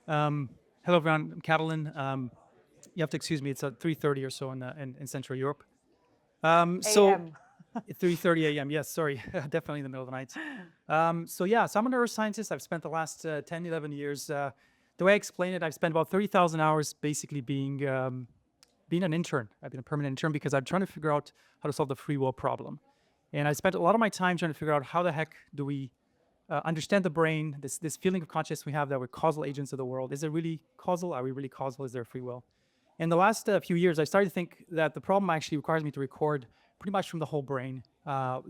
Hello, everyone. I'm Catalin. You have to excuse me. It's 3:30 or so in Central Europe. So AM. 3:30 a.m. Yes, sorry, definitely in the middle of the night. So I'm a neuroscientist. I've spent the last 10, 11 years. The way I explain it, I've spent about 30,000 hours basically being an intern. I've been a permanent intern because I'm trying to figure out how to solve the free will problem. And I spent a lot of my time trying to figure out how the heck do we understand the brain, this feeling of consciousness we have that we're causal agents of the world. Is it really causal? Are we really causal? Is there free will? In the last few years, I started to think that the problem actually requires me to record pretty much from the whole brain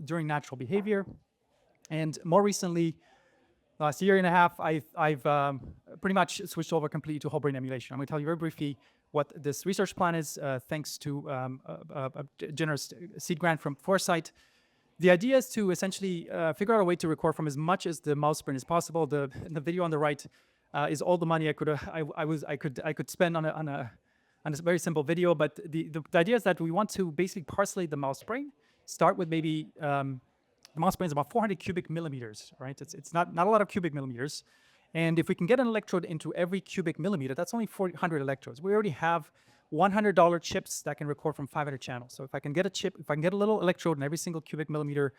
during natural behavior. And more recently, last year and a half, I've pretty much switched over completely to whole brain emulation. I'm going to tell you very briefly what this research plan is, thanks to a generous seed grant from Foresight. The idea is to essentially figure out a way to record from as much as the mouse brain as possible. The video on the right is all the money I could spend on a very simple video. But the idea is that we want to basically parcellate the mouse brain. Start with maybe the mouse brain is about 400 cubic millimeters, right? It's not a lot of cubic millimeters. And if we can get an electrode into every cubic millimeter, that's only 400 electrodes. We already have $100 chips that can record from 500 channels. So if I can get a chip, if I can get a little electrode in every single cubic millimeter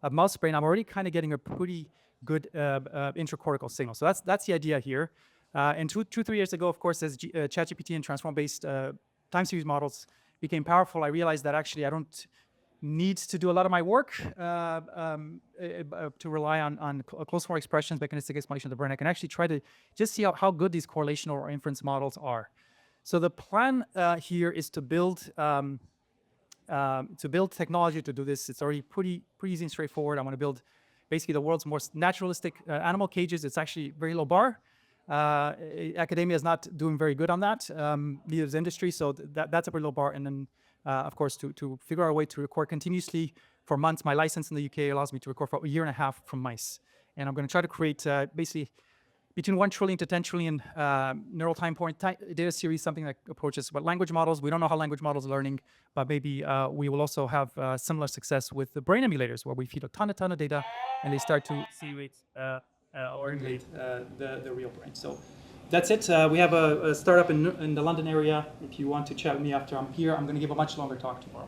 of mouse brain, I'm already kind of getting a pretty good intracortical signal. So that's the idea here. And 3 years ago, of course, as ChatGPT and transform-based time series models became powerful, I realized that actually I don't need to do a lot of my work to rely on close form expressions, mechanistic explanation of the brain. I can actually try to just see how good these correlational or inference models are. So the plan here is to build technology to do this. It's already pretty easy and straightforward. I want to build basically the world's most naturalistic animal cages. It's actually very low bar. Academia is not doing very good on that. Neither is industry. So that's a pretty low bar. And then, of course, to figure out a way to record continuously for months. My license in the UK allows me to record for a year and a half from mice. And I'm going to try to create basically between 1 trillion to 10 trillion neural time point data series, something that approaches what language models. We don't know how language models are learning, but maybe we will also have similar success with the brain emulators, where we feed a ton of data, and they start to simulate or emulate the real brain. So that's it. We have a startup in the London area. If you want to chat with me after I'm here, I'm going to give a much longer talk tomorrow.